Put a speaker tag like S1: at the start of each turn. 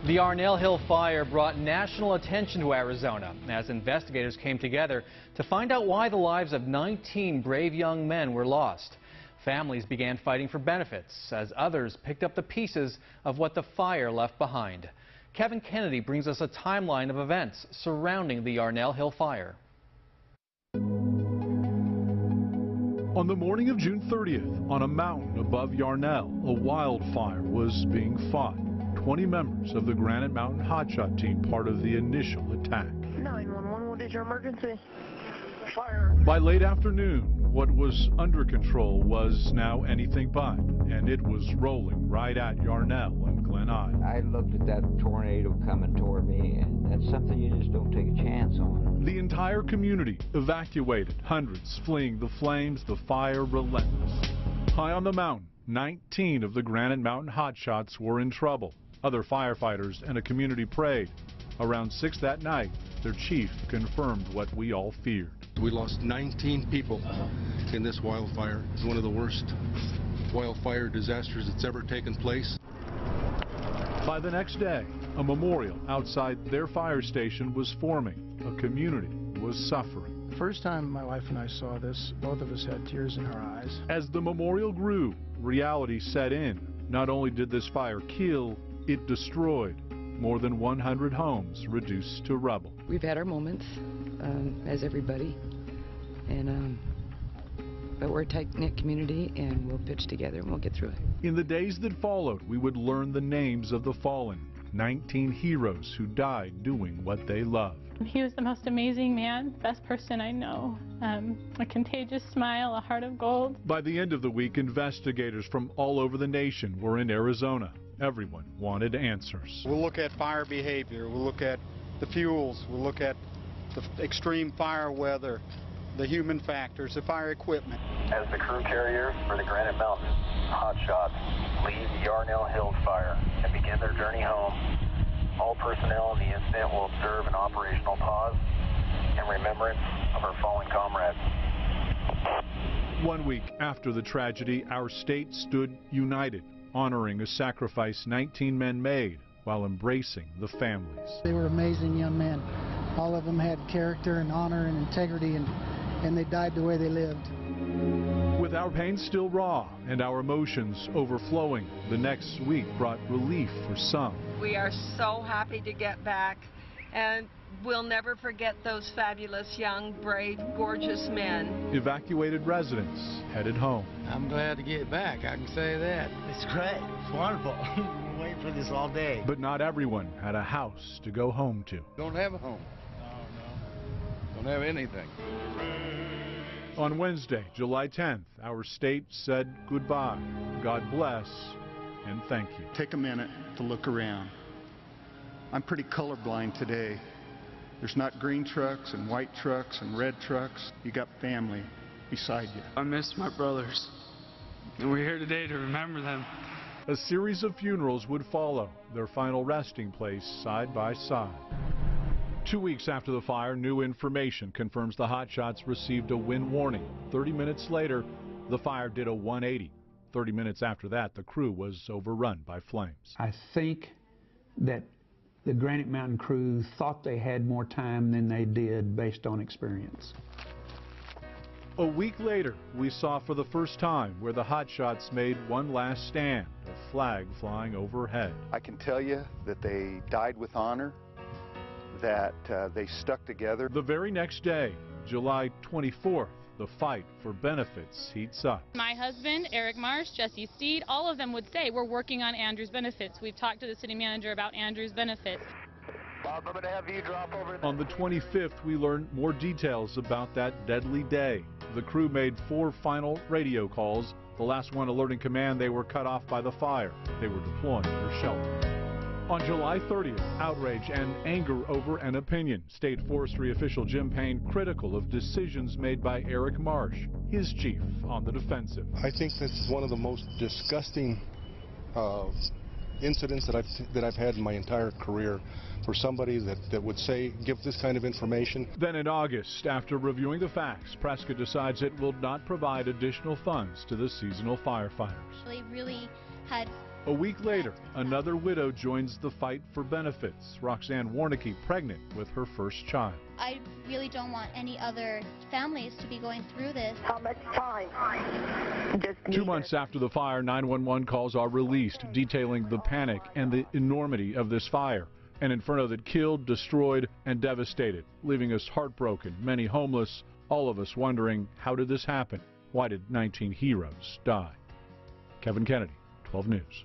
S1: The Yarnell Hill Fire brought national attention to Arizona as investigators came together to find out why the lives of 19 brave young men were lost. Families began fighting for benefits as others picked up the pieces of what the fire left behind. Kevin Kennedy brings us a timeline of events surrounding the Yarnell Hill Fire.
S2: On the morning of June 30th, on a mountain above Yarnell, a wildfire was being fought. 20 members of the Granite Mountain Hotshot team part of the initial attack.
S3: 911, what is your emergency? Fire.
S2: By late afternoon, what was under control was now anything but, and it was rolling right at Yarnell and Glen Eye.
S4: I looked at that tornado coming toward me, and that's something you just don't take a chance on.
S2: The entire community evacuated, hundreds fleeing the flames, the fire relentless. High on the mountain, 19 of the Granite Mountain Hotshots were in trouble. Other firefighters and a community prayed. Around 6 that night, their chief confirmed what we all feared.
S5: We lost 19 people in this wildfire. It's one of the worst wildfire disasters that's ever taken place.
S2: By the next day, a memorial outside their fire station was forming. A community was suffering.
S6: The first time my wife and I saw this, both of us had tears in our eyes.
S2: As the memorial grew, reality set in. Not only did this fire kill, it destroyed. More than 100 homes reduced to rubble.
S7: We've had our moments, as everybody, and but we're a tight-knit community, and we'll pitch together and we'll get through it.
S2: In the days that followed, we would learn the names of the fallen, 19 heroes who died doing what they loved.
S8: He was the most amazing man, best person I know. A contagious smile, a heart of gold.
S2: By the end of the week, investigators from all over the nation were in Arizona. Everyone wanted answers.
S9: We'll look at fire behavior, we'll look at the fuels, we'll look at the extreme fire weather, the human factors, the fire equipment.
S10: As the crew carriers for the Granite Mountain Hotshots leave the Yarnell Hill Fire and begin their journey home, all personnel in the incident will observe an operational pause in remembrance of our fallen comrades.
S2: 1 week after the tragedy, our state stood united, honoring a sacrifice 19 men made while embracing the families.
S6: They were amazing young men. All of them had character and honor and integrity, and they died the way they lived.
S2: With our pain still raw and our emotions overflowing, the next week brought relief for some.
S11: We are so happy to get back, and we'll never forget those fabulous, young, brave, gorgeous men.
S2: Evacuated residents headed home.
S12: I'm glad to get back, I can say that.
S13: It's great. It's wonderful. We've been waiting for this all day.
S2: But not everyone had a house to go home to.
S5: Don't have a home. No. Don't have anything.
S2: On Wednesday, July 10th, our state said goodbye. God bless and thank you.
S9: Take a minute to look around. I'm pretty colorblind today. There's not green trucks and white trucks and red trucks. You got family beside you.
S14: I miss my brothers, and we're here today to remember them.
S2: A series of funerals would follow, their final resting place side by side. 2 weeks after the fire, new information confirms the Hotshots received a wind warning. 30 minutes later, the fire did a 180. 30 minutes after that, the crew was overrun by flames.
S15: I think that the Granite Mountain crew thought they had more time than they did based on experience.
S2: A week later, we saw for the first time where the Hotshots made one last stand, a flag flying overhead.
S16: I can tell you that they died with honor, that they stuck together.
S2: The very next day, July 24th, the fight for benefits heats up.
S8: My husband, Eric Marsh, Jesse Steed, all of them would say we're working on Andrew's benefits. We've talked to the city manager about Andrew's benefits.
S10: Bob, I'm going to have you drop over.
S2: On the 25th, we learned more details about that deadly day. The crew made 4 final radio calls, the last one alerting command they were cut off by the fire. They were deploying their shelter. On July 30th, outrage and anger over an opinion. State Forestry official Jim Payne critical of decisions made by Eric Marsh, his chief, on the defensive.
S5: I think this is one of the most disgusting incidents that I've had in my entire career for somebody that would say, give this kind of information.
S2: Then in August, after reviewing the facts, Prescott decides it will not provide additional funds to the seasonal firefighters.
S17: They really had
S2: A week later, another widow joins the fight for benefits. Roxanne Warnicki, pregnant with her first child.
S17: I really don't want any other families to be going through this.
S3: How much time?
S2: 2 months after the fire, 911 calls are released detailing the panic and the enormity of this fire. An inferno that killed, destroyed, and devastated, leaving us heartbroken, many homeless, all of us wondering, how did this happen? Why did 19 heroes die? Kevin Kennedy, 12 News.